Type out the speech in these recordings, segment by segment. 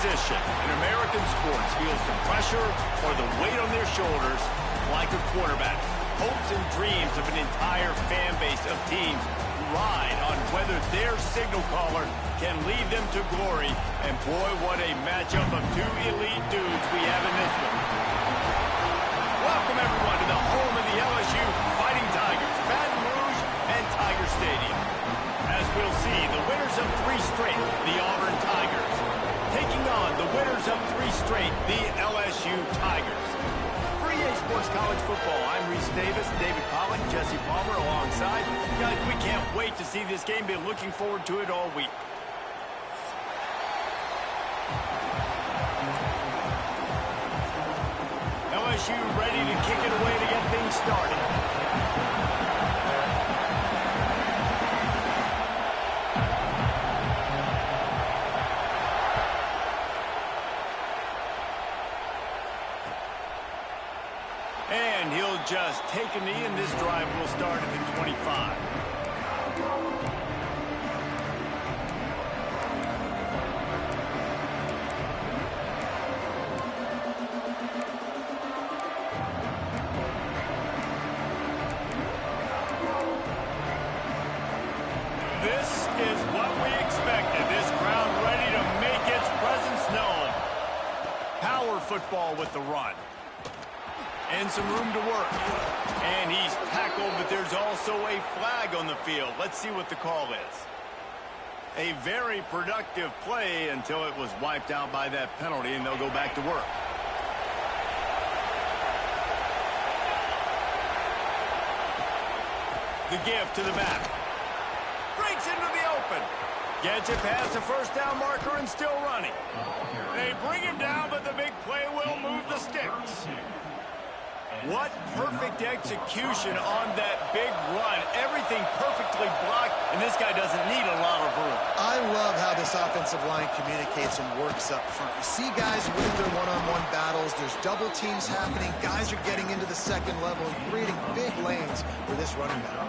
position in American sports feels the pressure or the weight on their shoulders like a quarterback. Hopes and dreams of an entire fan base of teams ride on whether their signal caller can lead them to glory. And boy, what a matchup of two elite dudes we have in this one. Welcome, everyone, to the home of the LSU Fighting Tigers, Baton Rouge and Tiger Stadium. As we'll see, the winners of 3 straight, the Auburn Tigers, taking on the winners of 3 straight, the LSU Tigers. For EA Sports College Football, I'm Reese Davis, David Pollack, Jesse Palmer alongside. Guys, we can't wait to see this game. Been looking forward to it all week. LSU ready to kick it away to get things started. And he'll just take a knee, and this drive will start at the 25. This is what we expected. This crowd ready to make its presence known. Power football with the run. And some room to work. And he's tackled, but there's also a flag on the field. Let's see what the call is. A very productive play until it was wiped out by that penalty, and they'll go back to work. The give to the back. Breaks into the open. Gets it past the first down marker and still running. They bring him down, but the big play will move the sticks. What perfect execution on that big run. Everything perfectly blocked, and this guy doesn't need a lot of room. I love how this offensive line communicates and works up front. You see guys winning their one-on-one battles. There's double teams happening. Guys are getting into the second level and creating big lanes for this running back.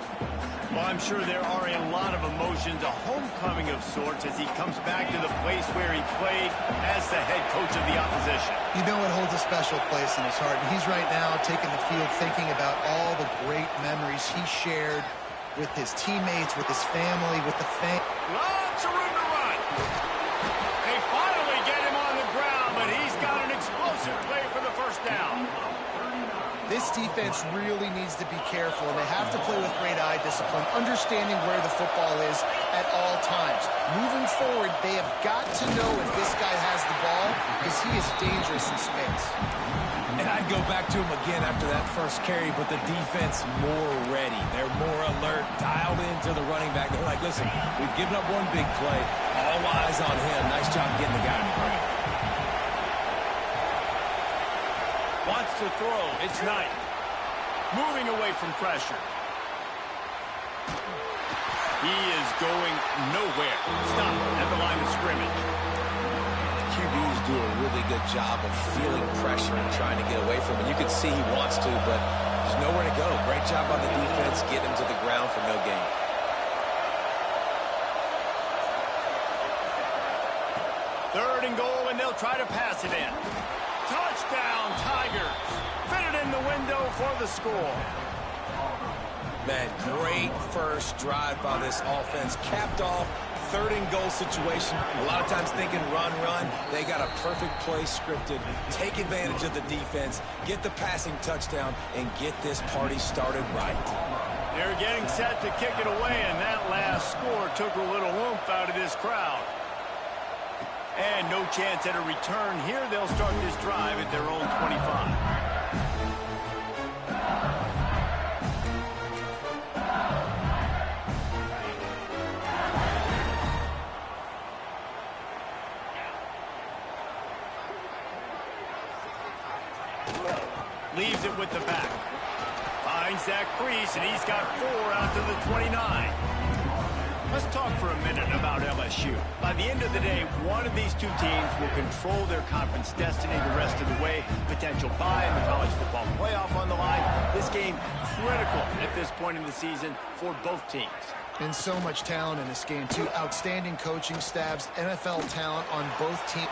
Well, I'm sure there are a lot of emotions, a homecoming of sorts as he comes back to the place where he played as the head coach of the opposition. You know it holds a special place in his heart, and he's right now taking the field thinking about all the great memories he shared with his teammates, with his family, with the fans. Lots of room to run. They finally get him on the ground, but he's got an explosive play for the first down. This defense really needs to be careful, and they have to play with great eye discipline, understanding where the football is at all times. Moving forward, they have got to know if this guy has the ball, because he is dangerous in space. And I'd go back to him again after that first carry, but the defense more ready. They're more alert, dialed into the running back. They're like, listen, we've given up one big play. All eyes on him. Nice job getting the guy on the ground. Wants to throw. It's Knight. Moving away from pressure. He is going nowhere. Stop at the line of scrimmage. QBs do a really good job of feeling pressure and trying to get away from it. You can see he wants to, but there's nowhere to go. Great job on the defense, getting him to the ground for no gain. Third and goal, and they'll try to pass it in. Touchdown, Tigers. Fitted in the window for the score. Man, great first drive by this offense. Capped off, third and goal situation. A lot of times thinking run, run. They got a perfect play scripted. Take advantage of the defense, get the passing touchdown, and get this party started right. They're getting set to kick it away, and that last score took a little oomph out of this crowd. And no chance at a return here. They'll start this drive at their own 25. Leaves it with the back. Finds that crease, and he's got 4 out to the 29. Let's talk for a minute about LSU. By the end of the day, one of these two teams will control their conference destiny the rest of the way. Potential bye in the college football playoff on the line. This game critical at this point in the season for both teams. And so much talent in this game, too. Outstanding coaching staffs, NFL talent on both teams.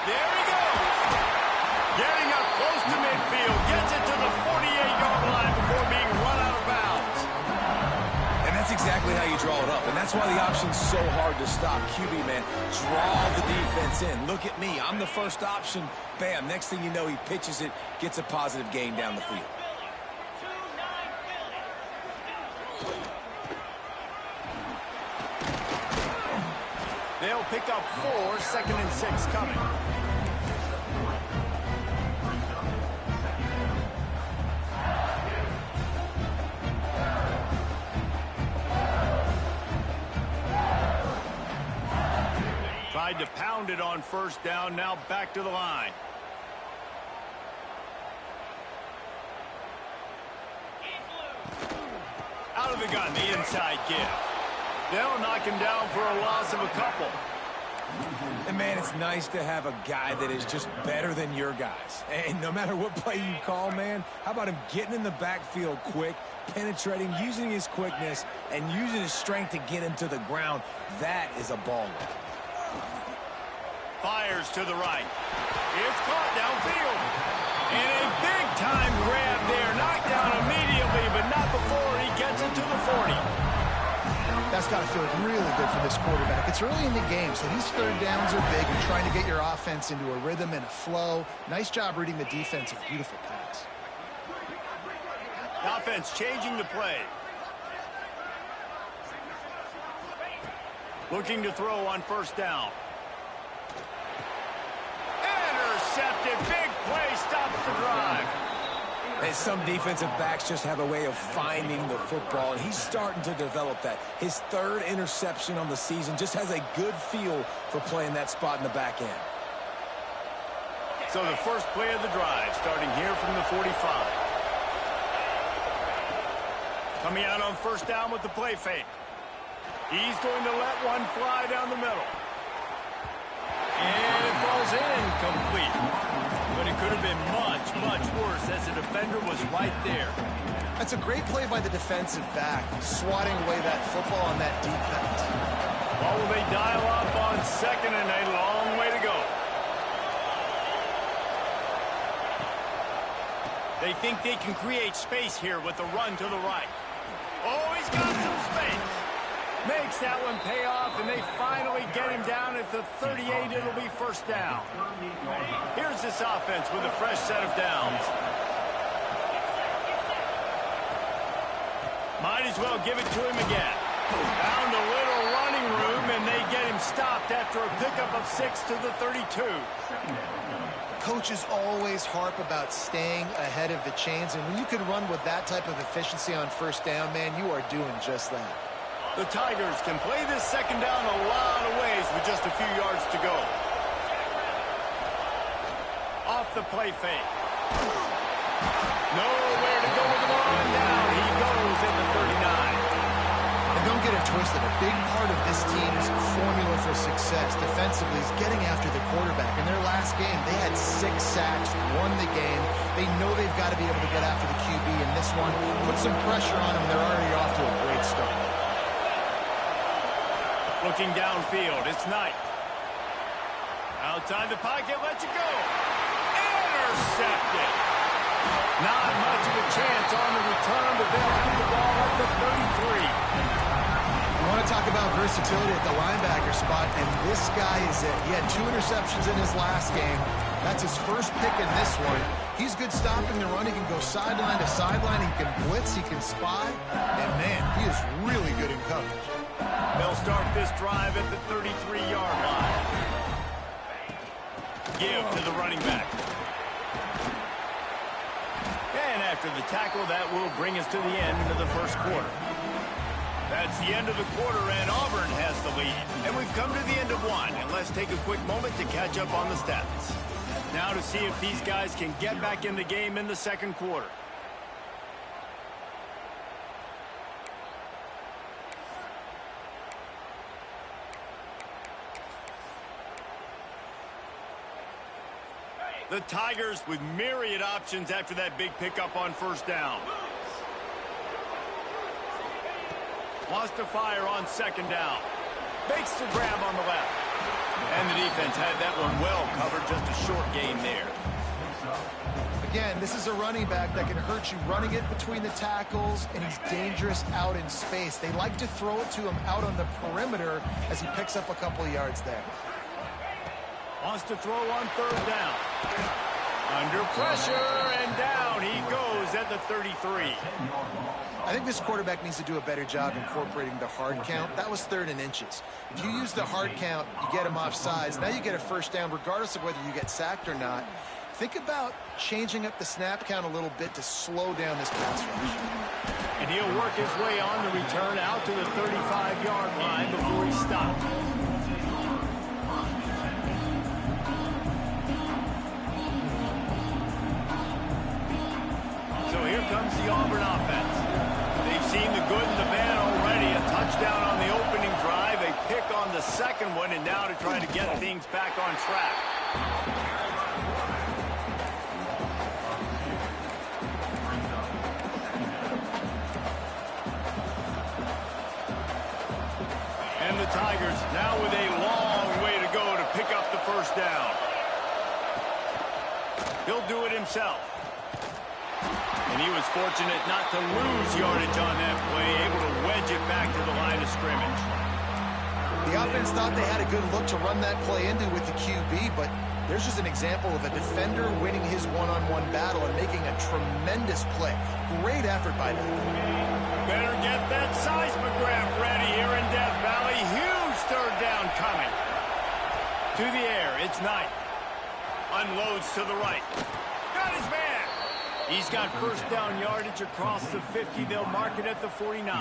There he goes. Getting up close to midfield. Gets it to the 48-yard line before being run out of bounds. And that's exactly how you draw it up. And that's why the option's so hard to stop. QB, man, draw the defense in. Look at me. I'm the first option. Bam. Next thing you know, he pitches it, gets a positive gain down the field. They'll pick up 4, 2nd and 6 coming. Tried to pound it on first down, now back to the line. Out of the gun, the inside give. They'll knock him down for a loss of a couple. And, man, it's nice to have a guy that is just better than your guys. And no matter what play you call, man, how about him getting in the backfield quick, penetrating, using his quickness, and using his strength to get him to the ground? That is a baller. Fires to the right. It's caught downfield. And a big-time grab there. Knocked down immediately, but not before he gets it to the 40. That's got to feel really good for this quarterback. It's early in the game, so these third downs are big. You're trying to get your offense into a rhythm and a flow. Nice job reading the defense. A beautiful pass. The offense changing the play. Looking to throw on first down. Intercepted. Big play. Stops the drive. And some defensive backs just have a way of finding the football, and he's starting to develop that. His 3rd interception on the season, just has a good feel for playing that spot in the back end. So the first play of the drive, starting here from the 45. Coming out on first down with the play fake. He's going to let one fly down the middle. And it falls incomplete. But it could have been much, much worse as the defender was right there. That's a great play by the defensive back, swatting away that football on that deep pass. Well, will they dial up on 2nd and a long way to go? They think they can create space here with the run to the right. Oh, he's got some space. Makes that one pay off, and they finally get him down at the 38. It'll be first down. Here's this offense with a fresh set of downs. Might as well give it to him again. Found a little running room, and they get him stopped after a pickup of 6 to the 32. Coaches always harp about staying ahead of the chains, and when you can run with that type of efficiency on first down, man, you are doing just that. The Tigers can play this second down a lot of ways with just a few yards to go. Off the play fake. Nowhere to go with the ball, and down he goes in the 39. And don't get it twisted. A big part of this team's formula for success defensively is getting after the quarterback. In their last game, they had 6 sacks, won the game. They know they've got to be able to get after the QB in this one. Put some pressure on them. They're already off to a great start. Looking downfield, it's Knight. Outside the pocket, lets it go. Intercepted. Not much of a chance on the return, but they'll have the ball at the 33. You want to talk about versatility at the linebacker spot, and this guy is it. He had 2 interceptions in his last game. That's his first pick in this one. He's good stopping the run. He can go sideline to sideline. He can blitz. He can spy. And, man, he is really good in coverage. They'll start this drive at the 33-yard line. Give to the running back. And after the tackle, that will bring us to the end of the first quarter. That's the end of the quarter, and Auburn has the lead. And we've come to the end of one, and let's take a quick moment to catch up on the stats. Now to see if these guys can get back in the game in the second quarter. The Tigers with myriad options after that big pickup on first down. Wants to fire on second down. Makes the grab on the left. And the defense had that one well covered, just a short gain there. Again, this is a running back that can hurt you running it between the tackles, and he's dangerous out in space. They like to throw it to him out on the perimeter as he picks up a couple of yards there. Wants to throw on third down. Under pressure, and down he goes at the 33. I think this quarterback needs to do a better job incorporating the hard count. That was 3rd and inches. If you use the hard count, you get him off sides. Now you get a first down regardless of whether you get sacked or not. Think about changing up the snap count a little bit to slow down this pass rush. And he'll work his way on the return out to the 35-yard line before he stops. So here comes the Auburn offense. They've seen the good and the bad already. A touchdown on the opening drive, a pick on the second one, and now to try to get things back on track. And the Tigers now with a long way to go to pick up the first down. He'll do it himself. And he was fortunate not to lose yardage on that play, able to wedge it back to the line of scrimmage. The offense thought they had a good look to run that play into with the QB, but there's just an example of a defender winning his one-on-one battle and making a tremendous play. Great effort by them. Better get that seismograph ready here in Death Valley. Huge third down coming. To the air, it's Knight. Unloads to the right. Got his man. He's got first down yardage across the 50. They'll mark it at the 49.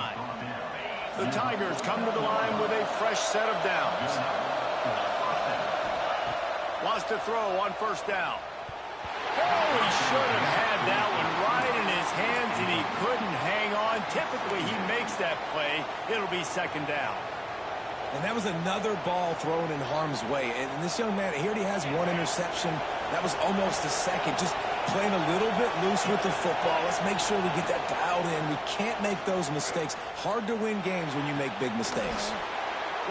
The Tigers come to the line with a fresh set of downs. Wants to throw on first down. Oh, he should have had that one right in his hands, and he couldn't hang on. Typically, he makes that play. It'll be second down. And that was another ball thrown in harm's way. And this young man, he already has one interception. That was almost a second. Just playing a little bit loose with the football. Let's make sure we get that dialed in. We can't make those mistakes. Hard to win games when you make big mistakes.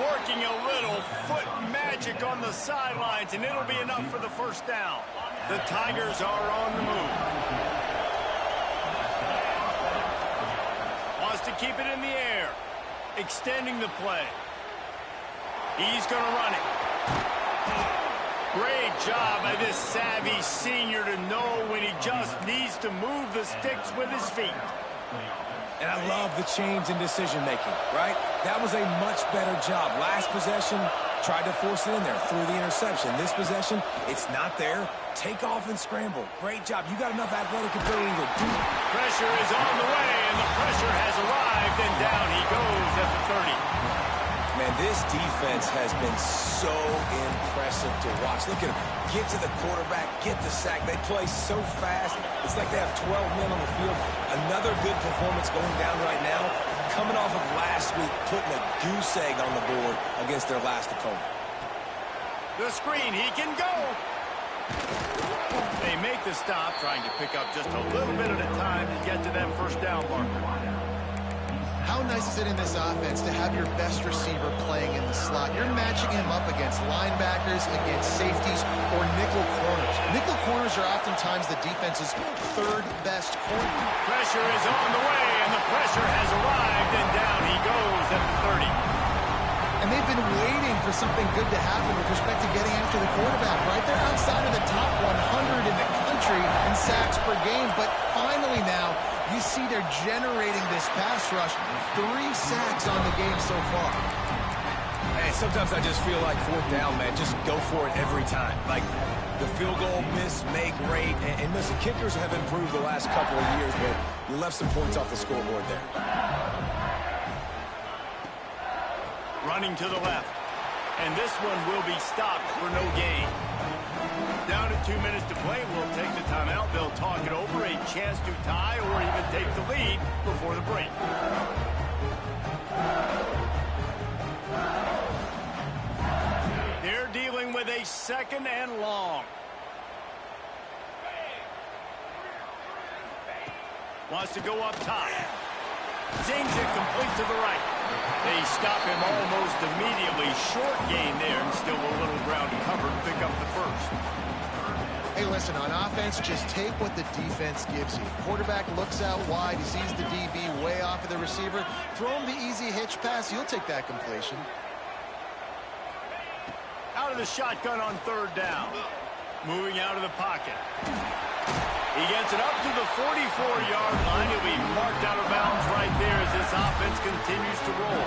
Working a little foot magic on the sidelines, and it'll be enough for the first down. The Tigers are on the move. Wants to keep it in the air. Extending the play. He's going to run it. Great job by this savvy senior to know when he just needs to move the sticks with his feet. And I love the change in decision-making, right? That was a much better job. Last possession, tried to force it in there through the interception. This possession, it's not there. Take off and scramble. Great job. You got enough athletic ability to do it. Pressure is on the way, and the pressure has arrived, and down he goes at the 30. Man, this defense has been so impressive to watch. Look at them. Get to the quarterback, get the sack. They play so fast. It's like they have 12 men on the field. Another good performance going down right now. Coming off of last week, putting a goose egg on the board against their last opponent. The screen, he can go. They make the stop, trying to pick up just a little bit at a time to get to that first down marker. How nice is it in this offense to have your best receiver playing in the slot? You're matching him up against linebackers, against safeties, or nickel corners. Nickel corners are oftentimes the defense's 3rd best corner. Pressure is on the way, and the pressure has arrived, and down he goes at the 30. And they've been waiting for something good to happen with respect to getting after the quarterback, right? They're outside of the top 100 in the country in sacks per game, but finally now, you see they're generating this pass rush. 3 sacks on the game so far. Man, sometimes I just feel like 4th down, man. Just go for it every time. Like the field goal miss, make rate. And listen, kickers have improved the last couple of years, but you left some points off the scoreboard there. Running to the left. And this one will be stopped for no gain. Down to 2 minutes to play. We'll take the timeout. They'll talk it over. A chance to tie or even take the lead before the break. They're dealing with a 2nd and long. Wants to go up top. Zings it complete to the right. They stop him almost immediately. Short gain there, and still a little ground covered to pick up the first. Hey, listen, on offense, just take what the defense gives you. Quarterback looks out wide. He sees the DB way off of the receiver. Throw him the easy hitch pass. You'll take that completion. Out of the shotgun on third down. Moving out of the pocket. He gets it up to the 44-yard line. He'll be marked out of bounds right there as this offense continues to roll.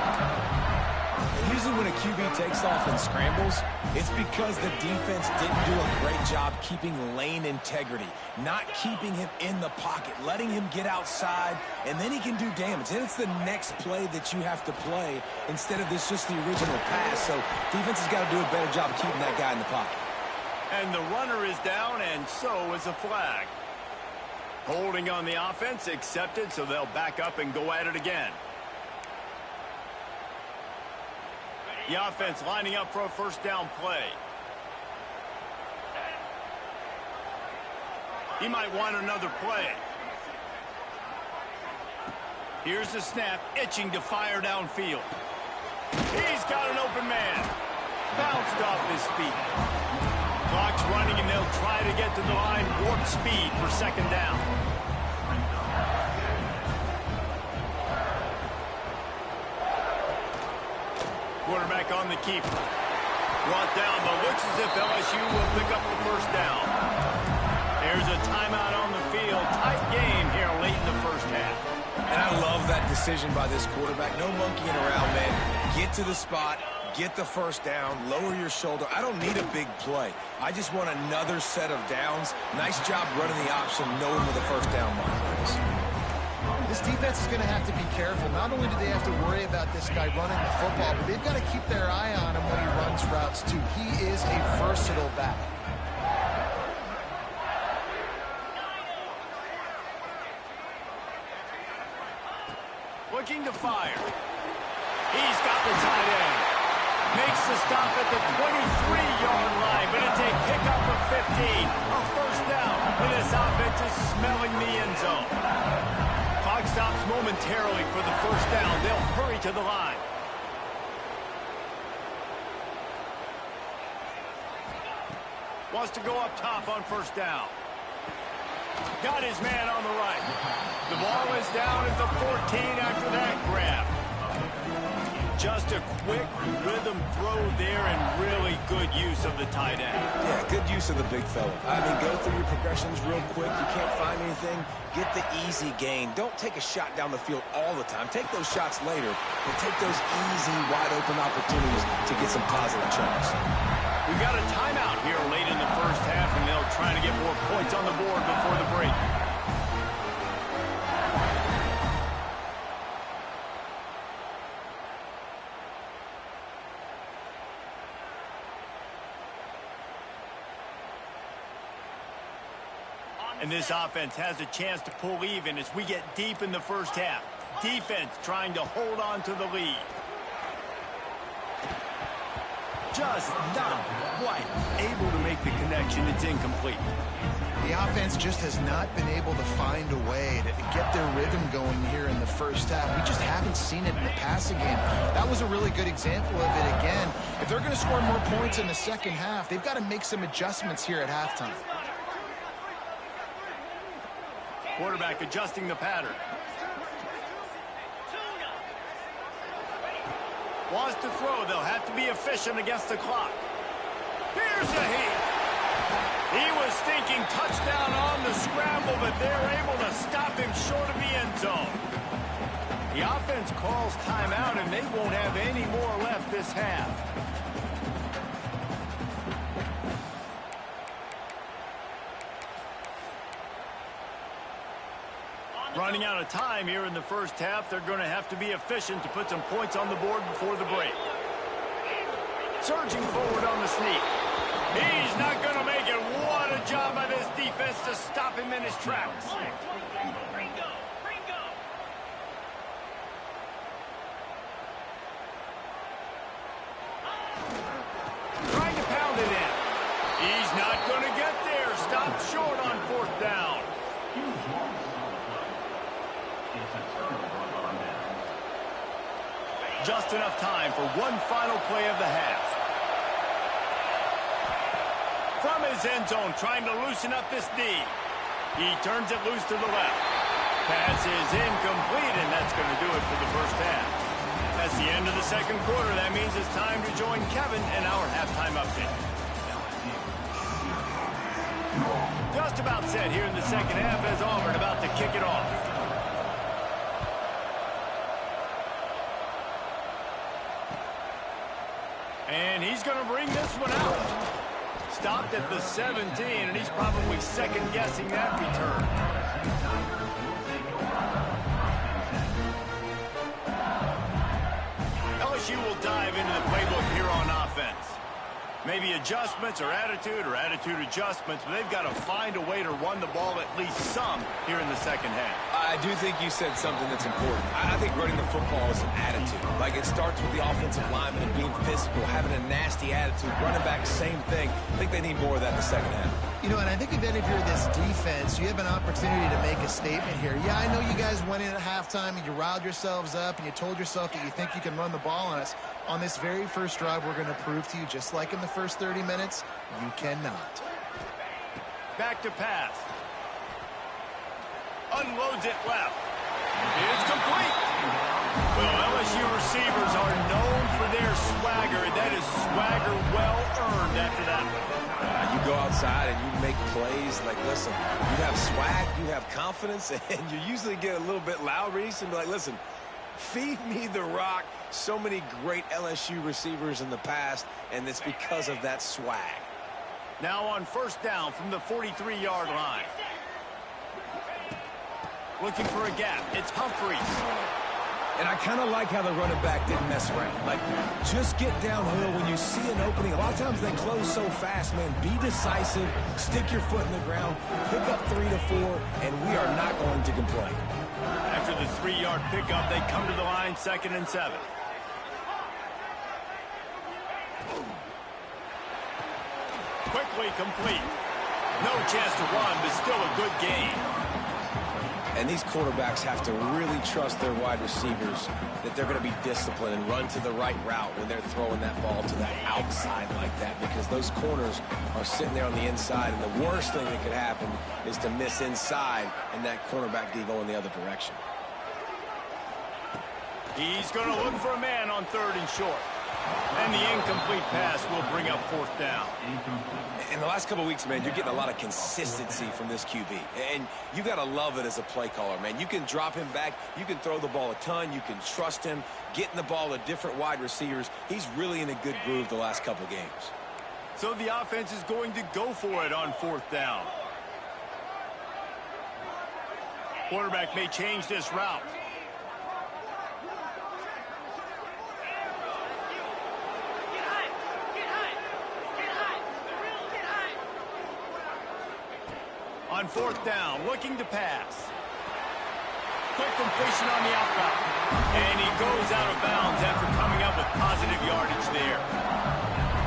Usually when a QB takes off and scrambles, it's because the defense didn't do a great job keeping lane integrity, not keeping him in the pocket, letting him get outside, and then he can do damage. And it's the next play that you have to play instead of this just the original pass. So defense has got to do a better job keeping that guy in the pocket. And the runner is down, and so is a flag. Holding on the offense accepted, so they'll back up and go at it again. The offense lining up for a first down play. He might want another play. Here's the snap, itching to fire downfield. He's got an open man. Bounced off his feet. Clock's running, and they'll try to get to the line. Warp speed for second down. Quarterback on the keeper. Brought down, but looks as if LSU will pick up the first down. There's a timeout on the field. Tight game here late in the first half. And I love that decision by this quarterback. No monkeying around, man. Get to the spot, get the first down, lower your shoulder. I don't need a big play. I just want another set of downs. Nice job running the option, knowing where the first down marker is. This defense is going to have to be careful. Not only do they have to worry about this guy running the football, but they've got to keep their eye on him when he runs routes, too. He is a versatile back. Looking to fire. He's got the tight end. Makes the stop at the 23-yard line, but it's a pickup of 15. A first down, and this offense is smelling the end zone. Clock stops momentarily for the first down. They'll hurry to the line. Wants to go up top on first down. Got his man on the right. The ball is down at the 14 after that grab. Just a quick rhythm throw there and really good use of the tight end. Yeah, good use of the big fella. I mean, go through your progressions real quick. You can't find anything. Get the easy gain. Don't take a shot down the field all the time. Take those shots later, but take those easy, wide-open opportunities to get some positive chunks. We've got a timeout here late in the first half, and they'll try to get more points on the board before the break. And this offense has a chance to pull even as we get deep in the first half. Defense trying to hold on to the lead. Just not quite able to make the connection. It's incomplete. The offense just has not been able to find a way to get their rhythm going here in the first half. We just haven't seen it in the passing game. That was a really good example of it again. If they're going to score more points in the second half, they've got to make some adjustments here at halftime. Quarterback adjusting the pattern. Wants to throw. They'll have to be efficient against the clock. Here's a hit. He was thinking touchdown on the scramble, but they're able to stop him short of the end zone. The offense calls timeout, and they won't have any more left this half. Running out of time here in the first half. They're going to have to be efficient to put some points on the board before the break. Surging forward on the sneak. He's not going to make it. What a job by this defense to stop him in his tracks. Trying to pound it in. He's not going to get there. Stopped short on fourth down. Just enough time for one final play of the half. From his end zone, trying to loosen up this D. He turns it loose to the left. Pass is incomplete, and that's going to do it for the first half. That's the end of the second quarter. That means it's time to join Kevin in our halftime update. Just about set here in the second half as Auburn about to kick it off. And he's going to bring this one out. Stopped at the 17, and he's probably second-guessing that return. LSU will dive into the playbook here on offense. Maybe adjustments or attitude adjustments, but they've got to find a way to run the ball at least some here in the second half. I do think you said something that's important. I think running the football is an attitude. Like, it starts with the offensive lineman and being physical, having a nasty attitude. Running back, same thing. I think they need more of that in the second half. You know, and I think even if you're this defense, you have an opportunity to make a statement here. Yeah, I know you guys went in at halftime and you riled yourselves up and you told yourself that you think you can run the ball on us. On this very first drive, we're going to prove to you, just like in the first 30 minutes, you cannot. Back to pass. Unloads it left. It's complete. Well, LSU receivers are known for their swagger. That is swagger well earned after that one. You go outside and you make plays. Like, listen, you have swag, you have confidence, and you usually get a little bit loud, Reese, and be like, listen, feed me the rock. So many great LSU receivers in the past, and it's because of that swag. Now on first down from the 43-yard line. Looking for a gap. It's Humphreys. And I kind of like how the running back didn't mess around. Like, just get downhill when you see an opening. A lot of times they close so fast, man. Be decisive. Stick your foot in the ground. Pick up 3 to 4, and we are not going to complain. After the 3-yard pickup, they come to the line, 2nd and 7. Quickly complete. No chance to run, but still a good game. And these quarterbacks have to really trust their wide receivers that they're going to be disciplined and run to the right route when they're throwing that ball to the outside like that, because those corners are sitting there on the inside, and the worst thing that could happen is to miss inside and that cornerback D go in the other direction. He's going to look for a man on 3rd and short. And the incomplete pass will bring up 4th down. In the last couple of weeks, man, you're getting a lot of consistency from this QB. And you got to love it as a play caller, man. You can drop him back. You can throw the ball a ton. You can trust him, getting the ball to different wide receivers. He's really in a good groove the last couple of games. So the offense is going to go for it on 4th down. Quarterback may change this route. On 4th down, looking to pass. Quick completion on the outside. And he goes out of bounds after coming up with positive yardage there.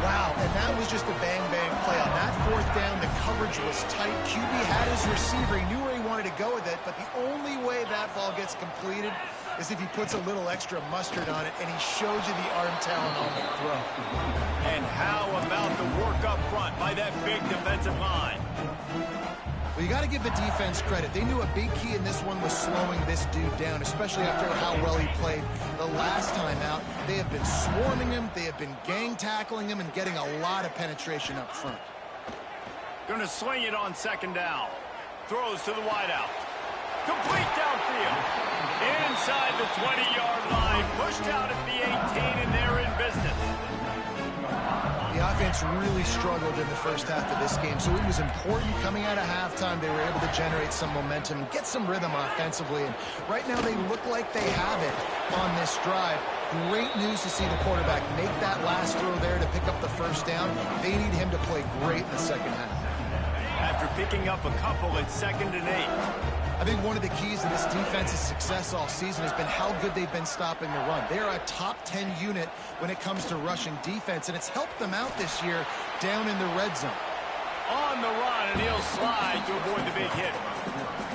Wow, and that was just a bang-bang play. On that 4th down, the coverage was tight. QB had his receiver. He knew where he wanted to go with it, but the only way that ball gets completed is if he puts a little extra mustard on it, and he shows you the arm talent on the throw. And how about the work up front by that big defensive line? Well, you got to give the defense credit. They knew a big key in this one was slowing this dude down, especially after how well he played the last time out. They have been swarming him. They have been gang tackling him and getting a lot of penetration up front. Going to swing it on 2nd down. Throws to the wideout. Complete downfield. Inside the 20-yard line. Pushed out at the 18, and they're in business. The offense really struggled in the first half of this game, so it was important coming out of halftime. They were able to generate some momentum and get some rhythm offensively, and right now they look like they have it on this drive. Great news to see the quarterback make that last throw there to pick up the 1st down. They need him to play great in the second half. After picking up a couple at 2nd and 8. I think one of the keys to this defense's success all season has been how good they've been stopping the run. They are a top 10 unit when it comes to rushing defense, and it's helped them out this year down in the red zone. On the run, and he'll slide to avoid the big hit.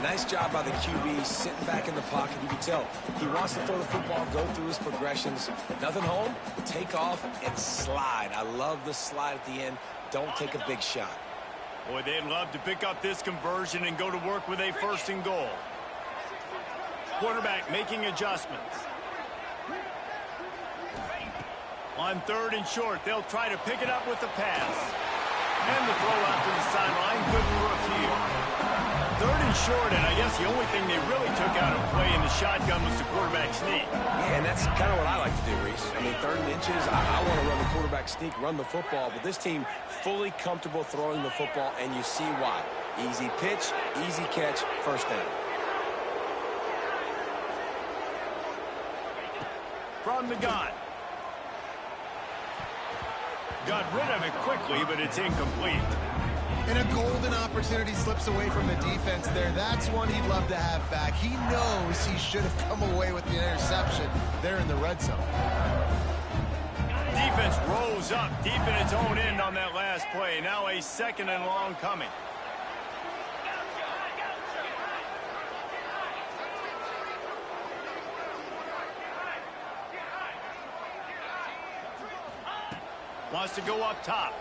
Nice job by the QB sitting back in the pocket. You can tell he wants to throw the football, go through his progressions. Nothing home, take off and slide. I love the slide at the end. Don't take a big shot. Boy, they'd love to pick up this conversion and go to work with a 1st and goal. Quarterback making adjustments. On 3rd and short, they'll try to pick it up with the pass. And the throw out to the sideline, couldn't refuse. 3rd and short, and I guess the only thing they really took out of play in the shotgun was the quarterback sneak. Yeah, and that's kind of what I like to do, Reese. I mean, 3rd and inches, I want to run the quarterback sneak, run the football, but this team fully comfortable throwing the football, and you see why. Easy pitch, easy catch, 1st down. From the gun. Got rid of it quickly, but it's incomplete. And a golden opportunity slips away from the defense there. That's one he'd love to have back. He knows he should have come away with the interception there in the red zone. Defense rose up deep in its own end on that last play. Now a 2nd and long coming. Wants to go up top.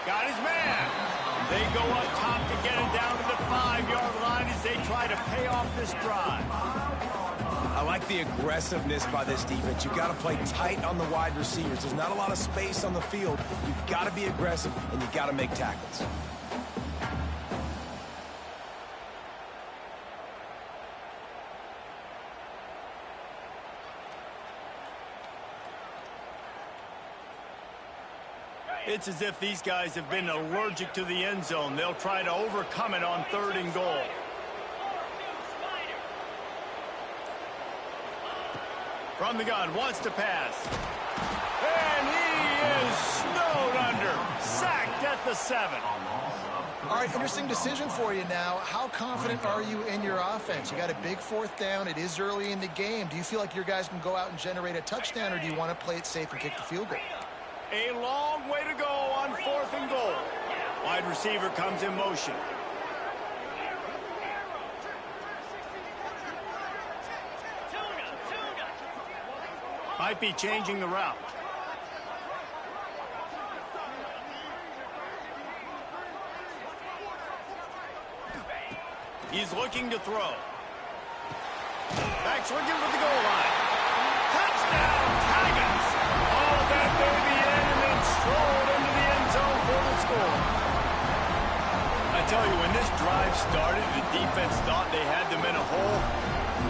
Got his man. They go up top to get it down to the 5-yard line as they try to pay off this drive. I like the aggressiveness by this defense. You've got to play tight on the wide receivers. There's not a lot of space on the field. You've got to be aggressive, and you've got to make tackles. It's as if these guys have been allergic to the end zone. They'll try to overcome it on 3rd and goal. From the gun, wants to pass. And he is snowed under. Sacked at the 7. All right, interesting decision for you now. How confident are you in your offense? You got a big 4th down. It is early in the game. Do you feel like your guys can go out and generate a touchdown, or do you want to play it safe and kick the field goal? A long way to go on 4th and goal. Wide receiver comes in motion. Might be changing the route. He's looking to throw. Back swinging for the goal line. Touchdown, Tigers! All that baby in and then strolled into the end zone for the score. I tell you, when this drive started, the defense thought they had them in a hole.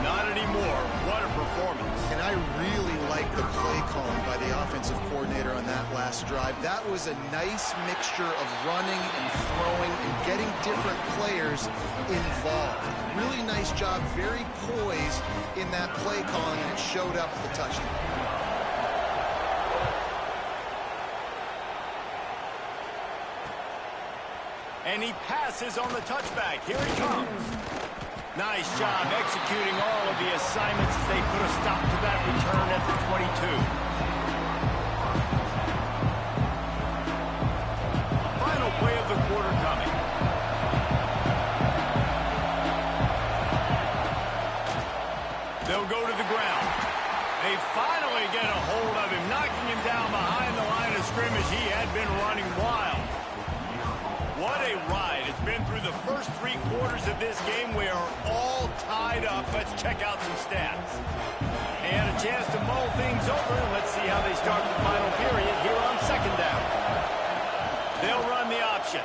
Not anymore. What a performance. And I really like the play calling by the offensive coordinator on that last drive. That was a nice mixture of running and throwing and getting different players involved. Really nice job, very poised in that play calling, and it showed up at the touchdown. And he passes on the touchback. Here he comes. Nice job executing all of the assignments as they put a stop to that return at the 22. Final play of the quarter coming. They'll go to the ground. They finally get a hold of him, knocking him down behind the line of scrimmage. He had been running wild. What a ride. It's been through the first 3 quarters of this game. We are all tied up. Let's check out some stats. They had a chance to mull things over. Let's see how they start the final period here on 2nd down. They'll run the option.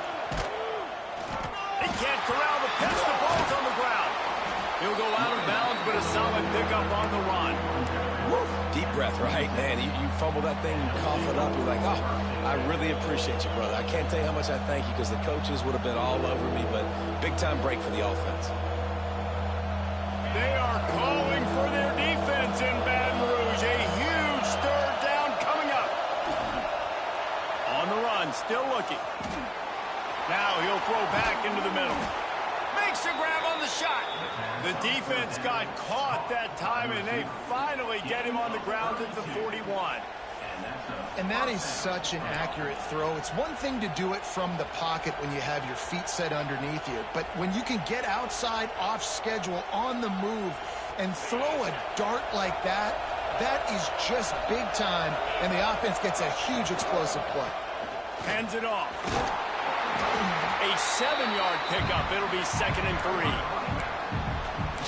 They can't corral the pitch. The ball's on the ground. He'll go out of bounds, but a solid pickup on the run. Woo. Deep breath, right? Man, you fumble that thing, you cough it up, you're like, oh, I really appreciate you, brother. I can't tell you how much I thank you, because the coaches would have been all over me, but big-time break for the offense. They are calling for their defense in Baton Rouge. A huge 3rd down coming up. On the run, still looking. Now he'll throw back into the middle. Makes a grab on the shot. The defense got caught that time, and they finally get him on the ground at the 41. And that is such an accurate throw. It's one thing to do it from the pocket when you have your feet set underneath you, but when you can get outside, off schedule, on the move, and throw a dart like that, that is just big time, and the offense gets a huge explosive play. Hands it off. A 7-yard pickup. It'll be 2nd and 3.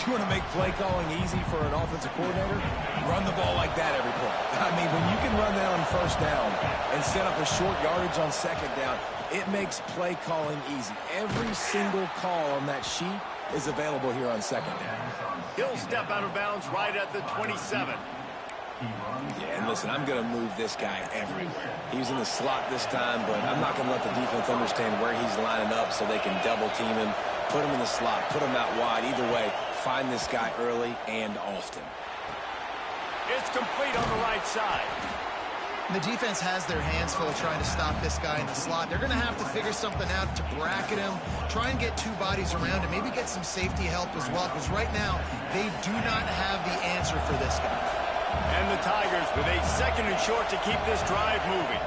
You want to make play calling easy for an offensive coordinator? Run the ball like that every play. I mean, when you can run that on 1st down and set up a short yardage on 2nd down, it makes play calling easy. Every single call on that sheet is available here on 2nd down. He'll step out of bounds right at the 27. Yeah, and listen, I'm going to move this guy everywhere. He's in the slot this time, but I'm not going to let the defense understand where he's lining up so they can double team him, put him in the slot, put him out wide. Either way, find this guy early and often. It's complete on the right side. The defense has their hands full trying to stop this guy in the slot. They're going to have to figure something out to bracket him, try and get 2 bodies around him, maybe get some safety help as well, because right now they do not have the answer for this guy. And the Tigers with a 2nd and short to keep this drive moving.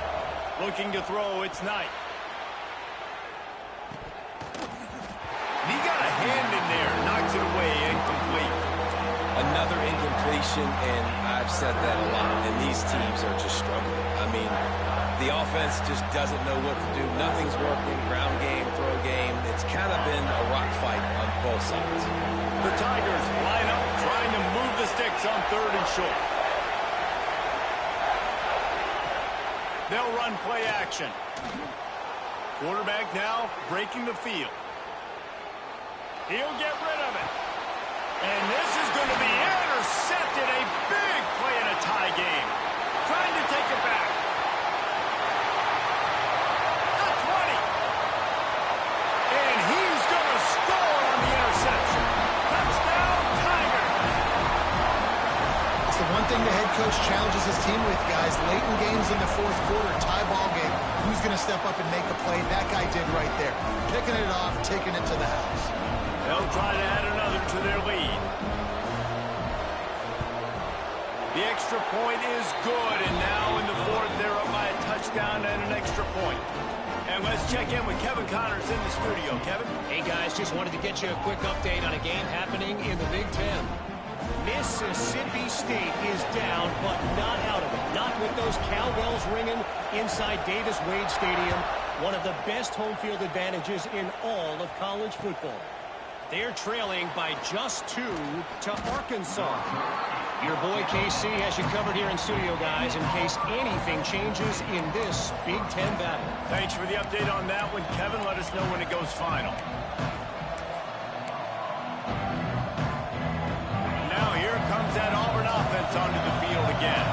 Looking to throw, it's Knight. He got a hand in there, knocks it away, incomplete. Another incompletion, and I've said that a lot, and these teams are just struggling. I mean, the offense just doesn't know what to do. Nothing's working, ground game, throw game. It's kind of been a rock fight on both sides. The Tigers line up, trying to move the sticks on 3rd and short. They'll run play action. Quarterback now breaking the field. He'll get rid of it. And this is going to be intercepted. A big play in a tie game. Trying to take it back. The 20. And he's going to score on the interception. Touchdown, Tigers. It's the one thing the head coach challenges his team with, guys. Late in games in the 4th quarter, tie ball game, who's going to step up and make a play? That guy did right there. Picking it off, taking it to the house. They'll try to add another to their lead. The extra point is good, and now in the 4th, they're up by a touchdown and an extra point. And let's check in with Kevin Connors in the studio. Kevin? Hey, guys, just wanted to get you a quick update on a game happening in the Big Ten. Mississippi State is down, but not out of it. Not with those cowbells ringing inside Davis-Wade Stadium, one of the best home field advantages in all of college football. They're trailing by just 2 to Arkansas. Your boy KC has you covered here in studio, guys, in case anything changes in this Big Ten battle. Thanks for the update on that one, Kevin. Let us know when it goes final. Now here comes that Auburn offense onto the field again.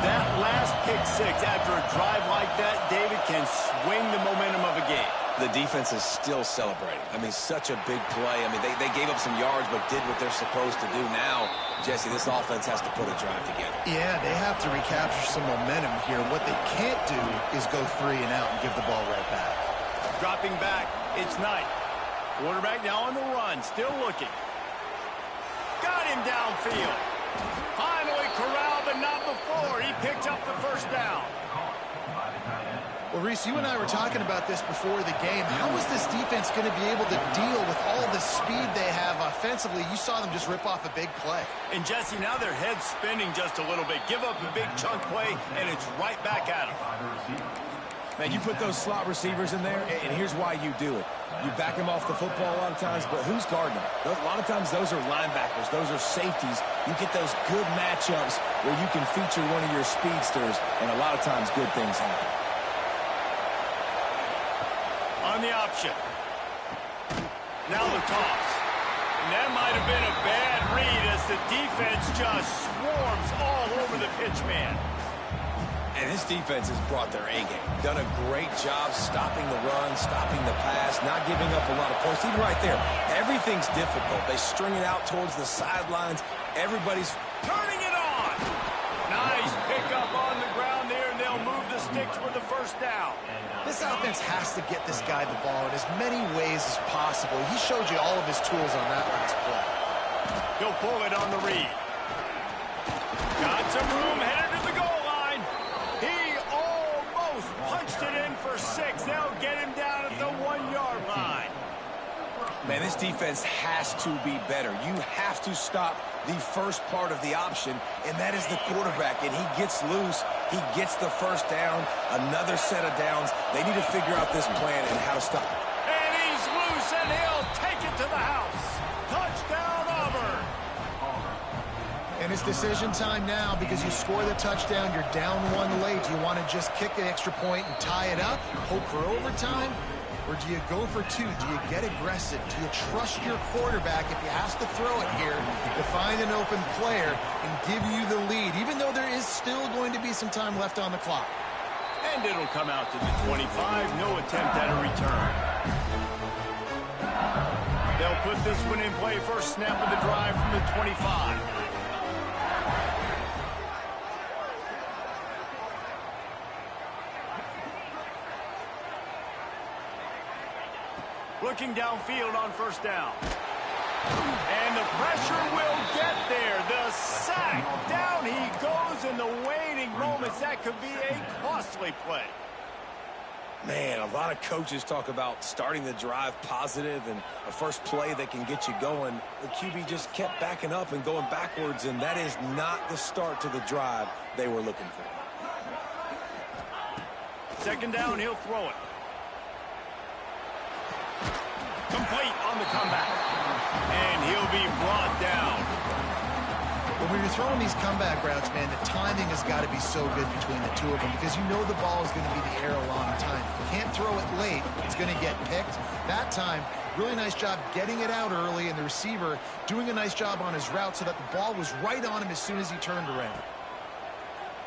That last pick 6 after a drive like that, David, can swing the momentum of a game. The defense is still celebrating. I mean, such a big play. I mean, they gave up some yards but did what they're supposed to do. Now, Jesse, this offense has to put a drive together. Yeah, they have to recapture some momentum here. What they can't do is go 3 and out and give the ball right back. Dropping back, it's Knight. Quarterback now on the run, still looking. Got him downfield. Finally corralled, but not before. He picked up the 1st down. Well, Reese, you and I were talking about this before the game. How is this defense going to be able to deal with all the speed they have offensively? You saw them just rip off a big play. And, Jesse, now their head's spinning just a little bit. Give up a big chunk play, and it's right back at them. Man, you put those slot receivers in there, and here's why you do it. You back them off the football a lot of times, but who's guarding them? A lot of times those are linebackers. Those are safeties. You get those good matchups where you can feature one of your speedsters, and a lot of times good things happen. On the option. Now the toss. And that might have been a bad read as the defense just swarms all over the pitch man. And this defense has brought their A-game. Done a great job stopping the run, stopping the pass, not giving up a lot of points. Even right there, everything's difficult. They string it out towards the sidelines. Everybody's turning it on. Nice pickup on the ground there, and they'll move the sticks for the 1st down. This offense has to get this guy the ball in as many ways as possible. He showed you all of his tools on that last play. He'll pull it on the read. Got some room, headed to the goal line. He Man, this defense has to be better. You have to stop the first part of the option, and that is the quarterback. And he gets loose. He gets the first down, another set of downs. They need to figure out this plan and how to stop it. And he's loose, and he'll take it to the house. Touchdown, Auburn. And it's decision time now because you score the touchdown, you're down one late. Do you want to just kick the extra point and tie it up, hope for overtime? Or do you go for two? Do you get aggressive? Do you trust your quarterback if he has to throw it here to find an open player and give you the lead, even though there is still going to be some time left on the clock? And it'll come out to the 25. No attempt at a return. They'll put this one in play. First snap of the drive from the 25. Looking downfield on first down. And the pressure will get there. The sack. Down he goes in the waiting moments. That could be a costly play. Man, a lot of coaches talk about starting the drive positive and a first play that can get you going. The QB just kept backing up and going backwards, and that is not the start to the drive they were looking for. Second down, he'll throw it. Complete on the comeback. And he'll be brought down. But when you're throwing these comeback routes, man, the timing has got to be so good between the two of them because you know the ball is going to be in the air a long time. If you can't throw it late, it's going to get picked. That time, really nice job getting it out early, and the receiver doing a nice job on his route so that the ball was right on him as soon as he turned around.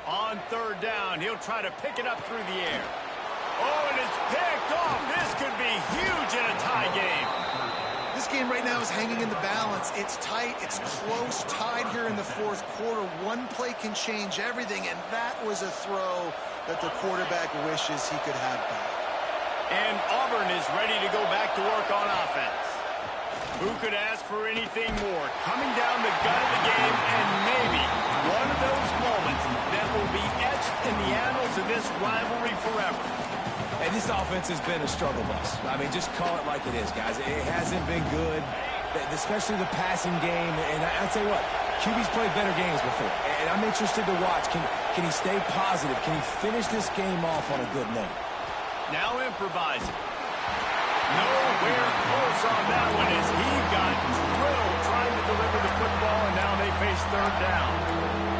On third down, he'll try to pick it up through the air. Oh, and it's picked off. This could be huge in a tie game. This game right now is hanging in the balance. It's tight. It's close. Tied here in the fourth quarter. One play can change everything, and that was a throw that the quarterback wishes he could have back. And Auburn is ready to go back to work on offense. Who could ask for anything more? Coming down the gut of the game, and maybe one of those moments that will be etched in the annals of this rivalry forever. And this offense has been a struggle bus. I mean, just call it like it is, guys. It hasn't been good, especially the passing game. And I'll tell you what, QB's played better games before. And I'm interested to watch. Can he stay positive? Can he finish this game off on a good note? Now improvising. Nowhere close on that one as he got drilled trying to deliver the football, and now they face third down.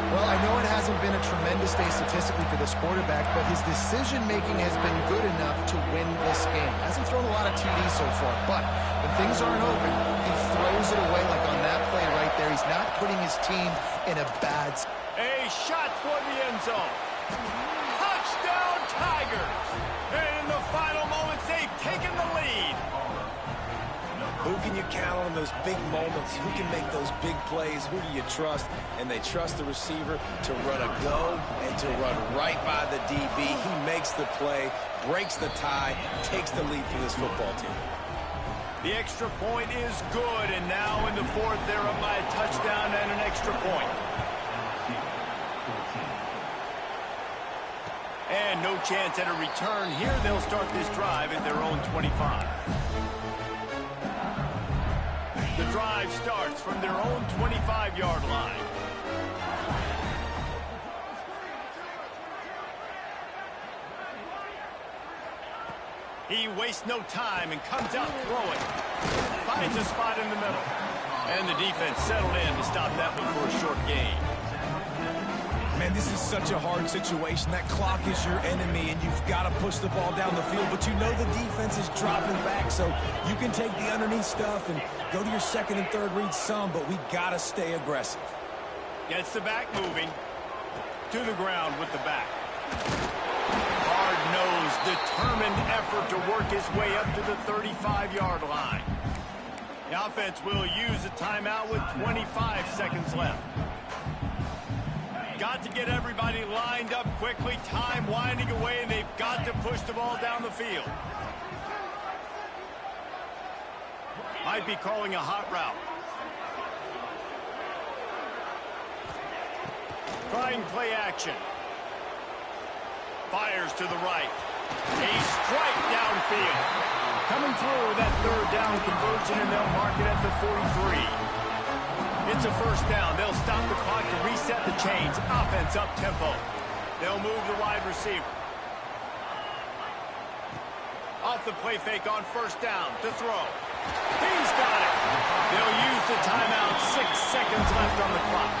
Well, I know it hasn't been a tremendous day statistically for this quarterback, but his decision-making has been good enough to win this game. Hasn't thrown a lot of TDs so far, but when things aren't open, he throws it away like on that play right there. He's not putting his team in a bad spot. A shot toward the end zone. Touchdown, Tigers! And in the final moments, they've taken the lead. Who can you count on in those big moments? Who can make those big plays? Who do you trust? And they trust the receiver to run a go and to run right by the DB. He makes the play, breaks the tie, takes the lead for this football team. The extra point is good, and now in the fourth, they're up by a touchdown and an extra point. And no chance at a return here. They'll start this drive at their own 25. The drive starts from their own 25-yard line. He wastes no time and comes out throwing. Finds a spot in the middle. And the defense settled in to stop that one for a short gain. Man, this is such a hard situation. That clock is your enemy, and you've got to push the ball down the field. But you know the defense is dropping back, so you can take the underneath stuff and go to your second and third read some, but we got to stay aggressive. Gets the back moving. To the ground with the back. Hard-nosed, determined effort to work his way up to the 35-yard line. The offense will use a timeout with 25 seconds left. Got to get everybody lined up quickly. Time winding away, and they've got to push the ball down the field. Might be calling a hot route. Trying play action. Fires to the right. A strike downfield. Coming through with that third down conversion, and they'll mark it at the 43. It's a first down. They'll stop the clock to reset the chains. Offense up tempo. They'll move the wide receiver. Off the play fake on first down to throw. He's got it. They'll use the timeout. 6 seconds left on the clock.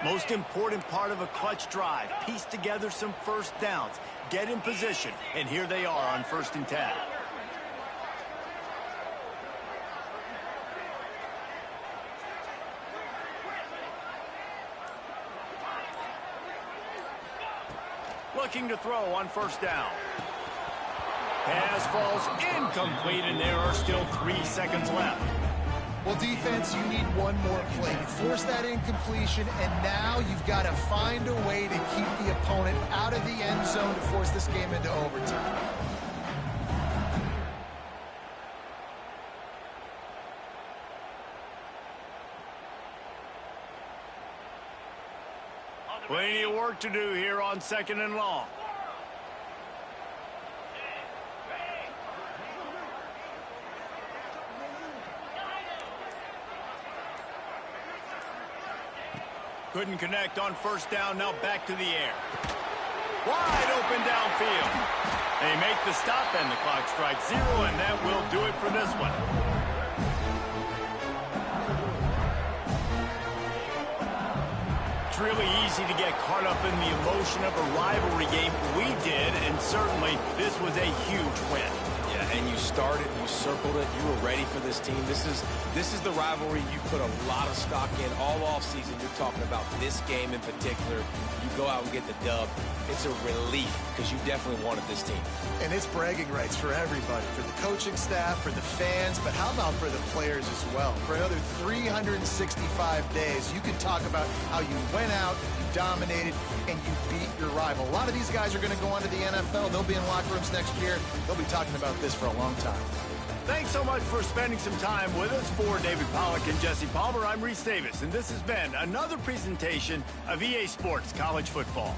Most important part of a clutch drive. Piece together some first downs. Get in position. And here they are on 1st and 10. Looking to throw on first down. Pass falls incomplete, and there are still 3 seconds left. Well, defense, you need one more play. You force that incompletion, and now you've got to find a way to keep the opponent out of the end zone to force this game into overtime. Plenty of work to do here on 2nd and long. Couldn't connect on first down. Now back to the air. Wide open downfield. They make the stop, and the clock strikes 0, and that will do it for this one. It's really easy to get caught up in the emotion of a rivalry game. We did, and certainly this was a huge win. Yeah, and you started, you circled it, you were ready for this team. This is the rivalry you put a lot of stock in all offseason. You're talking about this game in particular. You go out and get the dub. It's a relief because you definitely wanted this team. And it's bragging rights for everybody, for the coaching staff, for the fans, but how about for the players as well? For another 365 days, you can talk about how you went out, you dominated, and you beat your rival. A lot of these guys are going to go on to the NFL. They'll be in locker rooms next year. They'll be talking about this for a long time. Thanks so much for spending some time with us. For David Pollack and Jesse Palmer, I'm Reese Davis, and this has been another presentation of EA Sports College Football.